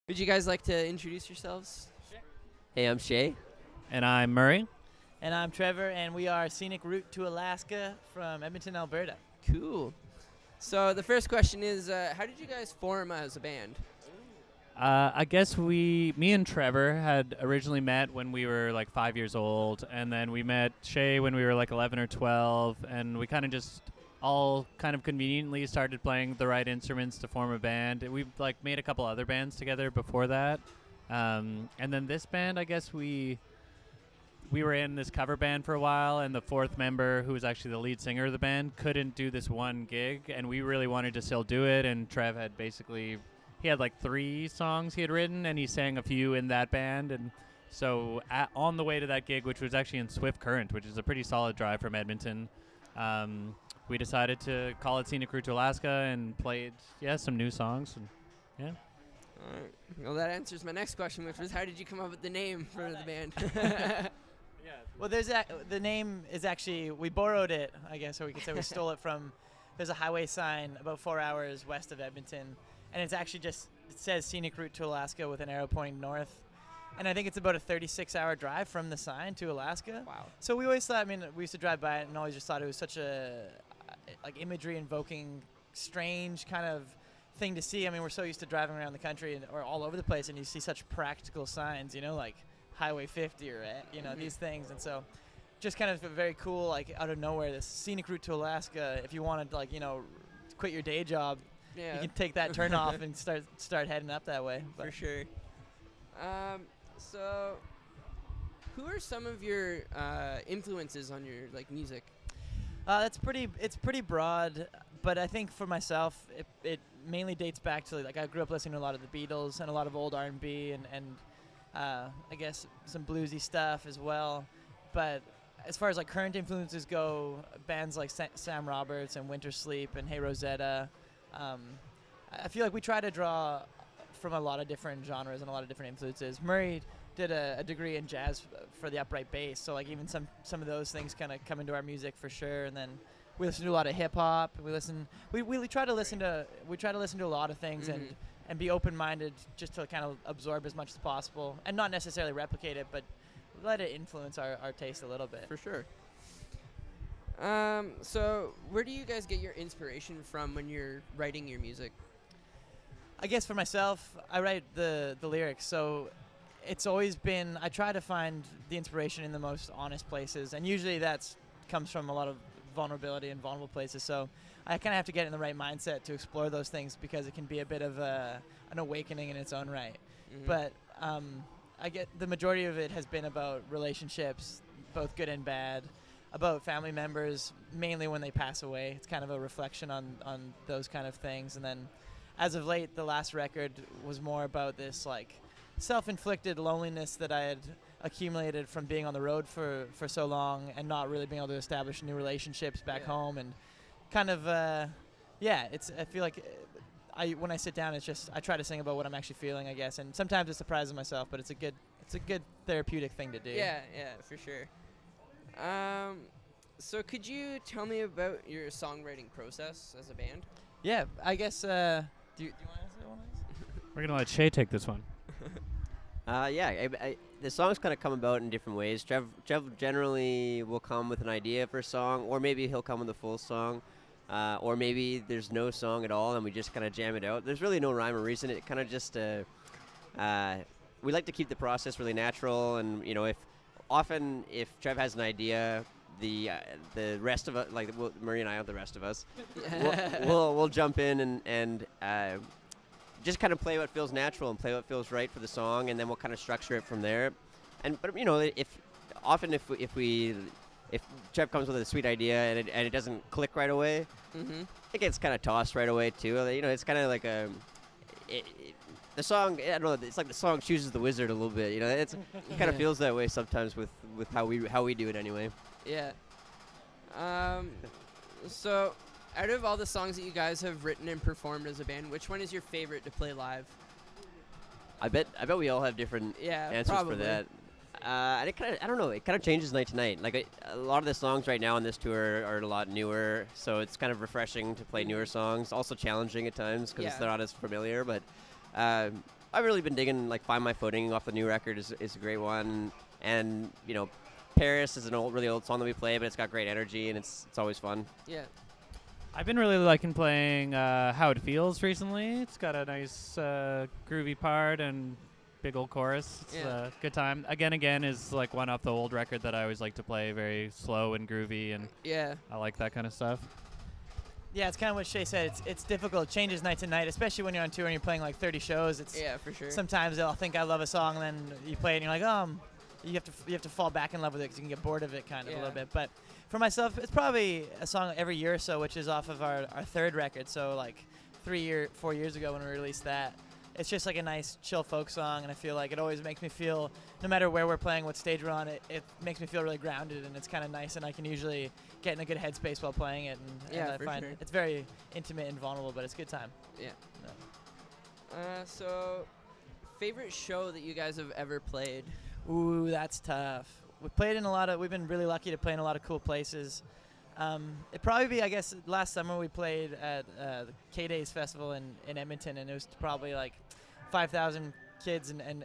Would you guys like to introduce yourselves? Hey, I'm Shay. And I'm Murray. And I'm Trevor, and we are Scenic Route to Alaska from Edmonton, Alberta. Cool. So the first question is, how did you guys form as a band? I guess me and Trevor had originally met when we were like 5 years old, and then we met Shay when we were like 11 or 12, and we kind of just all kind of conveniently started playing the right instruments to form a band. We've like made a couple other bands together before that, and then this band, I guess we were in this cover band for a while, and the fourth member, who was actually the lead singer of the band, couldn't do this one gig, and we really wanted to still do it, and Trev had he had like 3 songs he had written, and he sang a few in that band, and so on the way to that gig, which was actually in Swift Current, which is a pretty solid drive from Edmonton, we decided to call it Scenic Route to Alaska and played, some new songs, and yeah. All right. Well, that answers my next question, which was, how did you come up with the name for the band? Well, the name is actually, we borrowed it, I guess, or we could say we stole it from, there's a highway sign about 4 hours west of Edmonton, and it's actually it says Scenic Route to Alaska with an arrow pointing north. And I think it's about a 36-hour drive from the sign to Alaska. Wow. So we always thought, we used to drive by it and always just thought it was such a, imagery-invoking, strange kind of thing to see. We're so used to driving around the country or all over the place, and you see such practical signs, like Highway 50 or, these things. And so just kind of very cool, out of nowhere, this Scenic Route to Alaska. If you wanted, quit your day job, you can take that turn off and start heading up that way. For sure. So who are some of your influences on your music? It's pretty broad, but I think for myself, it mainly dates back to I grew up listening to a lot of the Beatles and a lot of old R&B and I guess some bluesy stuff as well. But as far as current influences go, bands like Sam Roberts and Winter Sleep and Hey Rosetta, I feel like we try to draw from a lot of different genres and a lot of different influences. Murray did a degree in jazz for the upright bass, so even some of those things kind of come into our music for sure. And then we listen to a lot of hip hop. We try to listen to a lot of things and be open-minded, just to kind of absorb as much as possible and not necessarily replicate it, but let it influence our taste a little bit. For sure. So where do you guys get your inspiration from when you're writing your music? I guess for myself, I write the lyrics, so it's always been, I try to find the inspiration in the most honest places, and usually that comes from a lot of vulnerability and vulnerable places, so I kind of have to get in the right mindset to explore those things, because it can be a bit of an awakening in its own right. Mm-hmm. But I get the majority of it has been about relationships, both good and bad, about family members, mainly when they pass away. It's kind of a reflection on those kind of things. And then as of late, the last record was more about this self-inflicted loneliness that I had accumulated from being on the road for so long and not really being able to establish new relationships back home. And kind of, I feel like when I sit down, it's just, I try to sing about what I'm actually feeling, I guess. And sometimes it surprises myself, but it's a good therapeutic thing to do. Yeah, for sure. So could you tell me about your songwriting process as a band? Yeah, I guess, do you want to answer one of these? We're going to let Shay take this one. The songs kind of come about in different ways. Trev generally will come with an idea for a song, or maybe he'll come with a full song, or maybe there's no song at all and we just kind of jam it out. There's really no rhyme or reason. It kind of just, we like to keep the process really natural, and if Trev has an idea, the rest of us, Murray and I, the rest of us, we'll jump in and just kind of play what feels natural and play what feels right for the song, and then we'll kind of structure it from there. But if Trev comes with a sweet idea and it doesn't click right away, it gets kind of tossed right away too. It's kind of like the song. I don't know. It's like the song chooses the wizard a little bit. It kind of feels that way sometimes with how we do it anyway. Yeah. So, out of all the songs that you guys have written and performed as a band, which one is your favorite to play live? I bet we all have different answers probably. for that. And I don't know. It kind of changes night to night. A lot of the songs right now on this tour are a lot newer, so it's kind of refreshing to play newer songs. Also challenging at times because they're not as familiar. But I've really been digging like Find My Footing off the new record is a great one, and Paris is an really old song that we play, but it's got great energy and it's always fun. Yeah. I've been really liking playing How It Feels recently. It's got a nice groovy part and big old chorus. It's a good time. Again is like one off the old record that I always like to play, very slow and groovy, and I like that kind of stuff. Yeah, it's kind of what Shay said. It's difficult. It changes night to night, especially when you're on tour and you're playing like 30 shows. For sure. Sometimes they'll think I love a song, and then you play it and you're like, you have to fall back in love with it because you can get bored of it kind of a little bit. But for myself, it's probably a song every year or so, which is off of our third record. So like 4 years ago when we released that. It's just like a nice chill folk song, and I feel like it always makes me feel, no matter where we're playing, what stage we're on, it makes me feel really grounded, and it's kind of nice, and I can usually get in a good headspace while playing it, and I find it's very intimate and vulnerable, but it's a good time. Yeah. So, favorite show that you guys have ever played? Ooh, that's tough. We've been really lucky to play in a lot of cool places. It'd probably be, I guess, last summer we played at the K-Days Festival in Edmonton, and it was probably like 5,000 kids and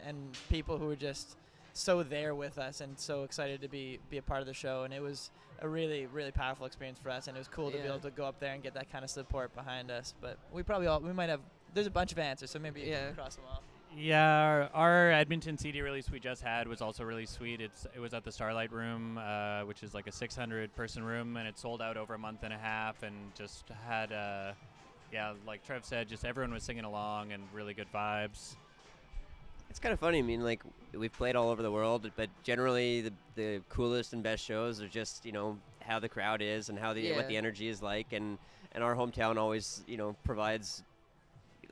people who were just so there with us and so excited to be a part of the show. And it was a really, really powerful experience for us, and it was cool to be able to go up there and get that kind of support behind us. But we might have, there's a bunch of answers, so maybe you can cross them off. Yeah, our Edmonton CD release we just had was also really sweet. It was at the Starlight Room, which is like a 600-person room, and it sold out over a month and a half, and just had, like Trev said, just everyone was singing along and really good vibes. It's kind of funny. I mean, like, we've played all over the world, but generally the coolest and best shows are just, how the crowd is and what the energy is like, and our hometown always, provides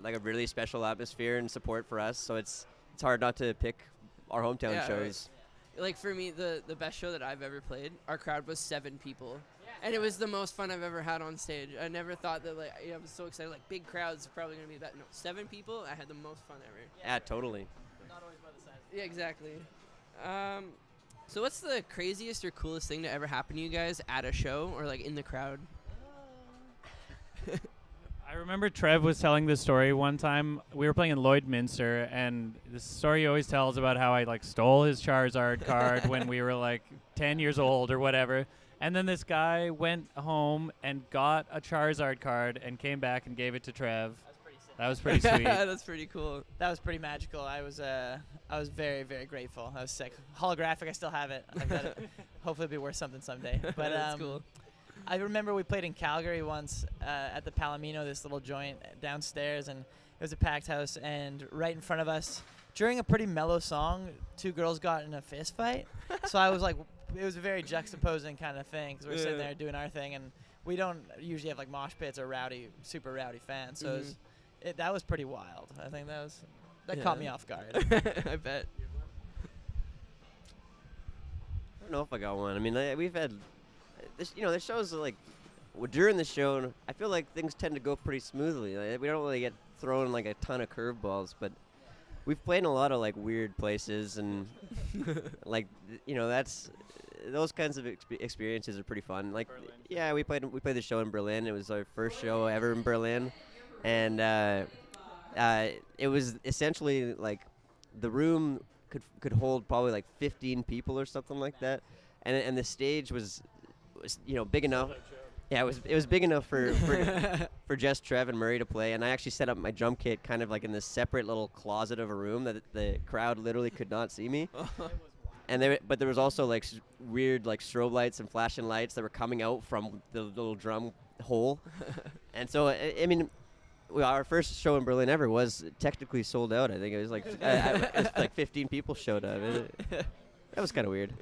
like a really special atmosphere and support for us, so it's hard not to pick our hometown shows. Right. Like for me, the best show that I've ever played, our crowd was 7 people, and it was the most fun I've ever had on stage. I never thought that I was so excited. Like big crowds probably gonna be that. No, 7 people, I had the most fun ever. Yeah, totally. Not always by the size. Yeah, exactly. So what's the craziest or coolest thing to ever happen to you guys at a show or like in the crowd? I remember Trev was telling this story one time. We were playing in Lloydminster, and this story he always tells about how I like stole his Charizard card when we were like 10 years old or whatever. And then this guy went home and got a Charizard card and came back and gave it to Trev. That was pretty sweet. That's pretty cool. That was pretty magical. I was very, very grateful. I was sick. Holographic, I still have it. I've got it. Hopefully it'll be worth something someday. But that's cool. I remember we played in Calgary once at the Palomino, this little joint downstairs, and it was a packed house, and right in front of us, during a pretty mellow song, 2 girls got in a fist fight. So I was like, it was a very juxtaposing kind of thing, because we're sitting there doing our thing, and we don't usually have like mosh pits or super rowdy fans, so that was pretty wild. I think that caught me off guard. I bet. I don't know if I got one. I mean, we've had this, the shows are like during the show, I feel like things tend to go pretty smoothly. Like, we don't really get thrown like a ton of curveballs, but we've played in a lot of like weird places, and like that's those kinds of experiences are pretty fun. Like Berlin. Yeah, we played the show in Berlin. It was our first show ever in Berlin, and it was essentially like the room could hold probably like 15 people or something like that, and the stage was big enough. Yeah, it was big enough for just Trev and Murray to play, and I actually set up my drum kit kind of like in this separate little closet of a room that the crowd literally could not see me. But there was also like weird like strobe lights and flashing lights that were coming out from the little drum hole, and so I mean, our first show in Berlin ever was technically sold out. I think it was like it was like 15 people showed up. That was kind of weird.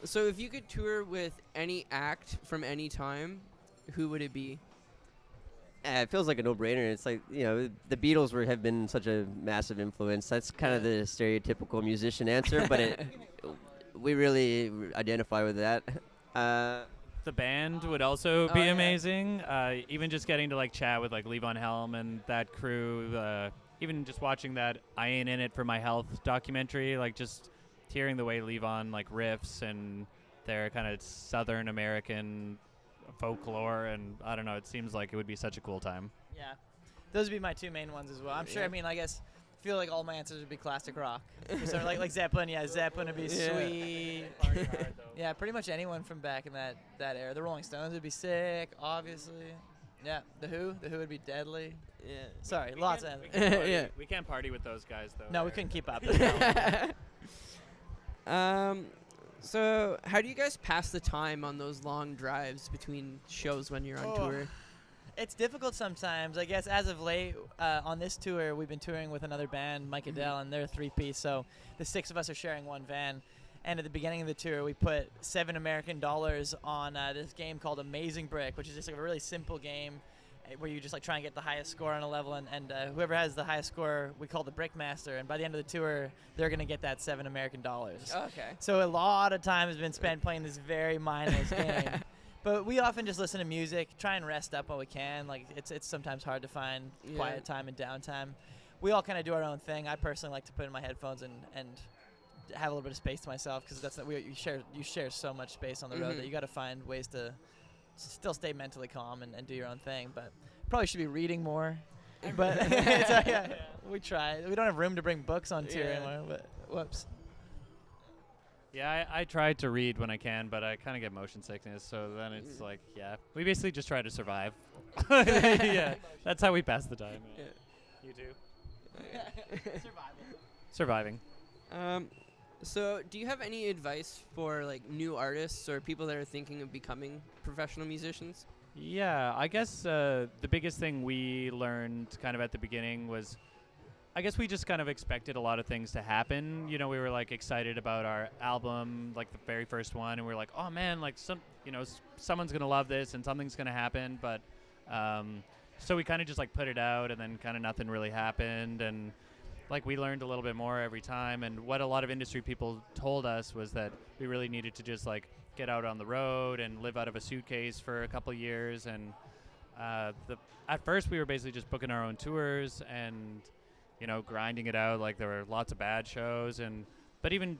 So if you could tour with any act from any time, who would it be? It feels like a no-brainer. It's like, the Beatles have been such a massive influence. That's kind of the stereotypical musician answer, but we really identify with that. The band would also be amazing. Even just getting to like chat with like Levon Helm and that crew. Even just watching that I Ain't In It For My Health documentary, like just hearing the way Levon like riffs and their kind of Southern American folklore, and I don't know. It seems like it would be such a cool time. Yeah, those would be my two main ones as well. I'm sure. I mean, I guess I feel like all my answers would be classic rock. So like Zeppelin. Yeah, Zeppelin would be sweet. Yeah, pretty much anyone from back in that era. The Rolling Stones would be sick, obviously. Yeah, the Who would be deadly. Yeah. Sorry, lots of. Yeah. We can't party with those guys though. No, we couldn't keep up. So how do you guys pass the time on those long drives between shows when you're on tour? It's difficult sometimes. I guess as of late, on this tour, we've been touring with another band, Mcdavid, and they're a three-piece. So the six of us are sharing one van. And at the beginning of the tour, we put $7 American on this game called Amazing Brick, which is just like a really simple game where you just like try and get the highest score on a level, and whoever has the highest score we call the brick master, and by the end of the tour they're going to get that $7 American. Okay. So a lot of time has been spent playing this very mindless game, but we often just listen to music, try and rest up while we can. Like it's sometimes hard to find quiet time and downtime. We all kind of do our own thing. I personally like to put in my headphones and have a little bit of space to myself, because you share so much space on the road that you got to find ways to still stay mentally calm and do your own thing. But probably should be reading more. But we try. We don't have room to bring books on tour anymore. But whoops. Yeah, I try to read when I can, but I kind of get motion sickness. So then it's like, we basically just try to survive. Yeah, that's how we pass the time. Yeah. You too? Surviving. So do you have any advice for like new artists or people that are thinking of becoming professional musicians? Yeah, I guess the biggest thing we learned kind of at the beginning was, I guess we just kind of expected a lot of things to happen. You know, we were like excited about our album, like the very first one, and we were like, oh man, like someone's gonna love this and something's gonna happen. But so we kind of just like put it out, and then kind of nothing really happened, and like we learned a little bit more every time. And what a lot of industry people told us was that we really needed to just like get out on the road and live out of a suitcase for a couple of years. And at first we were basically just booking our own tours and grinding it out. Like there were lots of bad shows, but even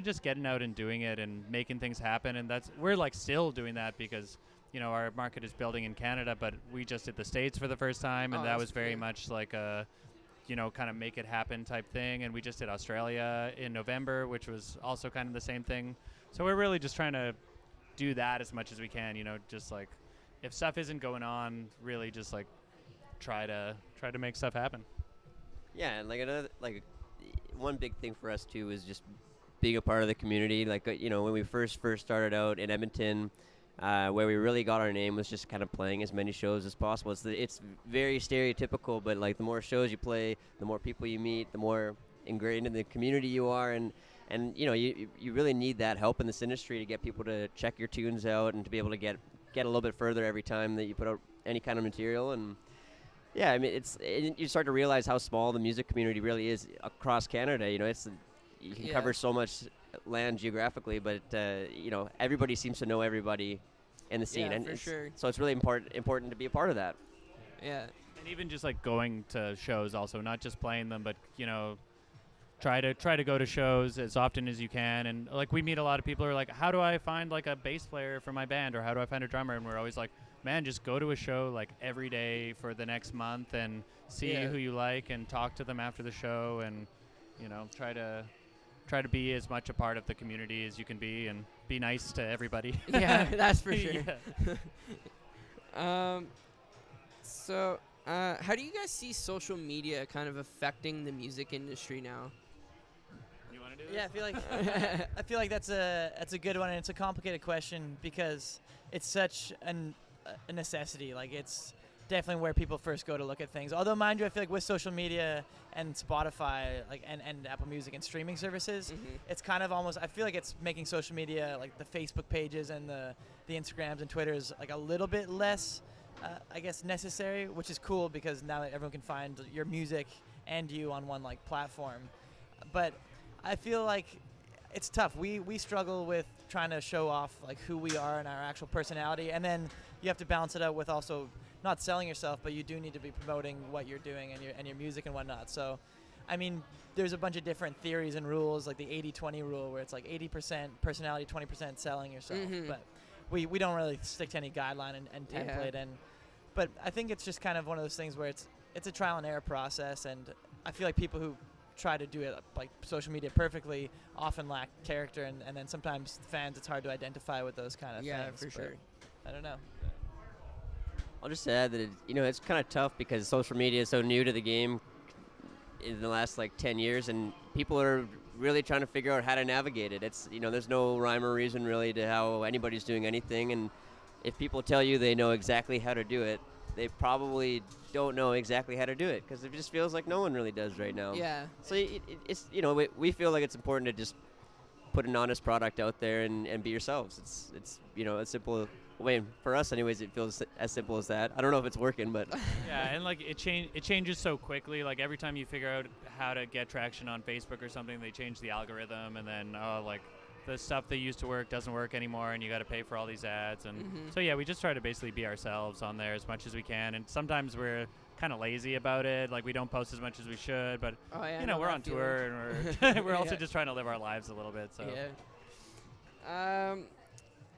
just getting out and doing it and making things happen. And we're like still doing that because our market is building in Canada, but we just did the States for the first time, and that was very much like a kind of make it happen type thing. And we just did Australia in November, which was also kind of the same thing. So we're really just trying to do that as much as we can, just like if stuff isn't going on, really just like try to make stuff happen. Yeah, and one big thing for us too is just being a part of the community. Like when we first started out in Edmonton, where we really got our name was just kind of playing as many shows as possible. It's very stereotypical, but like the more shows you play, the more people you meet, the more ingrained in the community you are, and you really need that help in this industry to get people to check your tunes out and to be able to get a little bit further every time that you put out any kind of material. And yeah, I mean you start to realize how small the music community really is across Canada. You can cover so much land geographically, but everybody seems to know everybody in the scene, and so it's really important to be a part of that. Yeah, and even just like going to shows, also not just playing them, but try to go to shows as often as you can. And like we meet a lot of people who are like, how do I find like a bass player for my band, or how do I find a drummer? And we're always like, man, just go to a show like every day for the next month and see who you like and talk to them after the show, and try to be as much a part of the community as you can be, and be nice to everybody. Yeah, that's for sure. So how do you guys see social media kind of affecting the music industry now? You want to do this? Yeah, I feel like that's a good one, and it's a complicated question because it's such a necessity. Like it's definitely where people first go to look at things. Although, mind you, I feel like with social media and Spotify, like and Apple Music and streaming services, it's kind of almost, I feel like it's making social media, like the Facebook pages and the Instagrams and Twitters, like a little bit less, I guess, necessary, which is cool because now that everyone can find your music and you on one like platform. But I feel like it's tough. We struggle with trying to show off like who we are and our actual personality, and then you have to balance it out with also not selling yourself, but you do need to be promoting what you're doing and your music and whatnot. So, I mean, there's a bunch of different theories and rules, like the 80-20 rule, where it's like 80% personality, 20% selling yourself. But we don't really stick to any guideline and template. But I think it's just kind of one of those things where it's a trial and error process, and I feel like people who try to do it like social media perfectly often lack character, and then sometimes fans, it's hard to identify with those kind of things. Yeah, for sure. I don't know. I'll just add that it's kind of tough because social media is so new to the game in the last 10 years, and people are really trying to figure out how to navigate it. It's there's no rhyme or reason really to how anybody's doing anything, and if people tell you they know exactly how to do it, they probably don't know exactly how to do it because it just feels like no one really does right now. Yeah. So it's we feel like it's important to just put an honest product out there and be yourselves. It's as simple. For us, anyways, it feels as simple as that. I don't know if it's working, but yeah, and it changes so quickly. Like every time you figure out how to get traction on Facebook or something, they change the algorithm, and then the stuff that used to work doesn't work anymore, and you got to pay for all these ads. And so yeah, we just try to basically be ourselves on there as much as we can. And sometimes we're kind of lazy about it. Like we don't post as much as we should, but we're on tour and we're also just trying to live our lives a little bit. So yeah.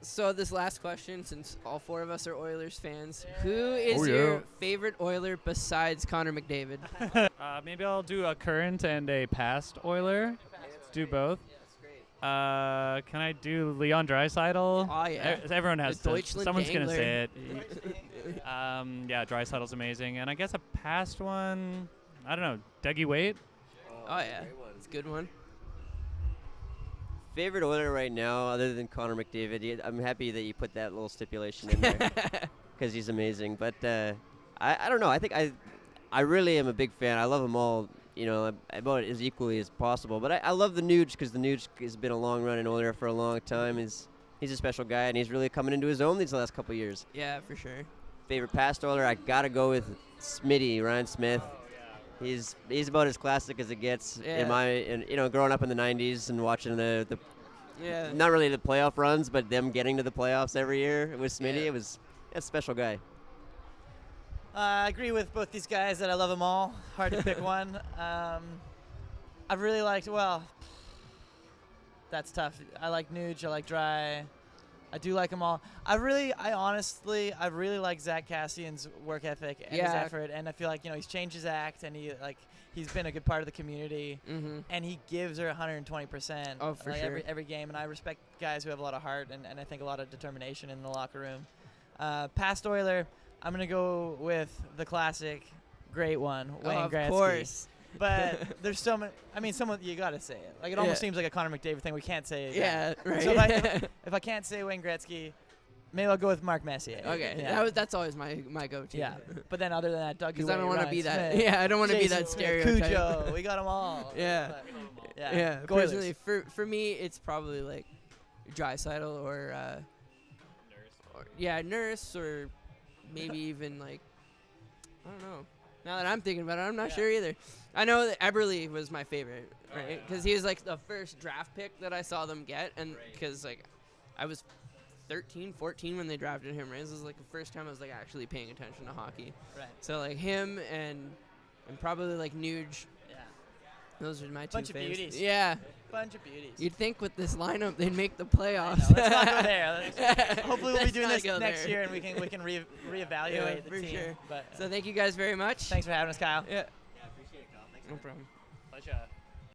So this last question, since all four of us are Oilers fans, who is your favorite Oiler besides Connor McDavid? Maybe I'll do a current and a past Oiler. Let's do both. Can I do Leon Draisaitl? Oh, yeah. Everyone has to. Someone's going to Dangler. say it. Yeah, Draisaitl's amazing. And I guess a past one, I don't know, Dougie Weight? Oh, yeah. It's a good one. Favorite Oiler right now, other than Connor McDavid, I'm happy that you put that little stipulation in there because he's amazing. But I don't know. I think I really am a big fan. I love them all, about as equally as possible. But I love the Nuge because the Nuge has been a long run in Oiler for a long time. He's a special guy, and he's really coming into his own these last couple of years. Yeah, for sure. Favorite past Oiler, I got to go with Ryan Smith. He's about as classic as it gets growing up in the 90s and watching the not really the playoff runs, but them getting to the playoffs every year with Smitty. It was a special guy. I agree with both these guys that I love them all. Hard to pick one. I really liked, that's tough. I like Nuge, I like Dry. I do like them all. I really like Zach Cassian's work ethic and his effort, and I feel like he's changed his act, and he's been a good part of the community, and he gives her 120%. Oh, for sure. Every game, and I respect guys who have a lot of heart and I think a lot of determination in the locker room. Past Oiler, I'm gonna go with the classic, great one, Wayne Gretzky. Of course. But there's so many. I mean, you gotta say it. Like it almost seems like a Connor McDavid thing. We can't say it. Yeah, right. So if I can't say Wayne Gretzky, maybe I'll go with Mark Messier. Okay, that's always my go-to. Yeah, but then other than that, Dougie. Because I don't want to be that. Smith, Yeah, I don't want to be that Jason stereotype. Cujo, we got them all. Yeah. But, Yeah. Go Personally, for me, it's probably like Draisaitl or Nurse, or maybe even I don't know. Now that I'm thinking about it, I'm not sure either. I know that Eberle was my favorite, right? Because he was the first draft pick that I saw them get, and because I was 13, 14 when they drafted him, right? This was the first time I was actually paying attention to hockey. Right. So him and probably Nuge. Yeah. Those are my Bunch two of faves. beauties. Yeah. Bunch of beauties. You'd think with this lineup they'd make the playoffs. Let's not go there. Hopefully we'll be doing this next year, and we can reevaluate the for team. Sure. But, so thank you guys very much. Thanks for having us, Kyle. Yeah. Yeah, appreciate it, Kyle. Thanks. No problem. Pleasure.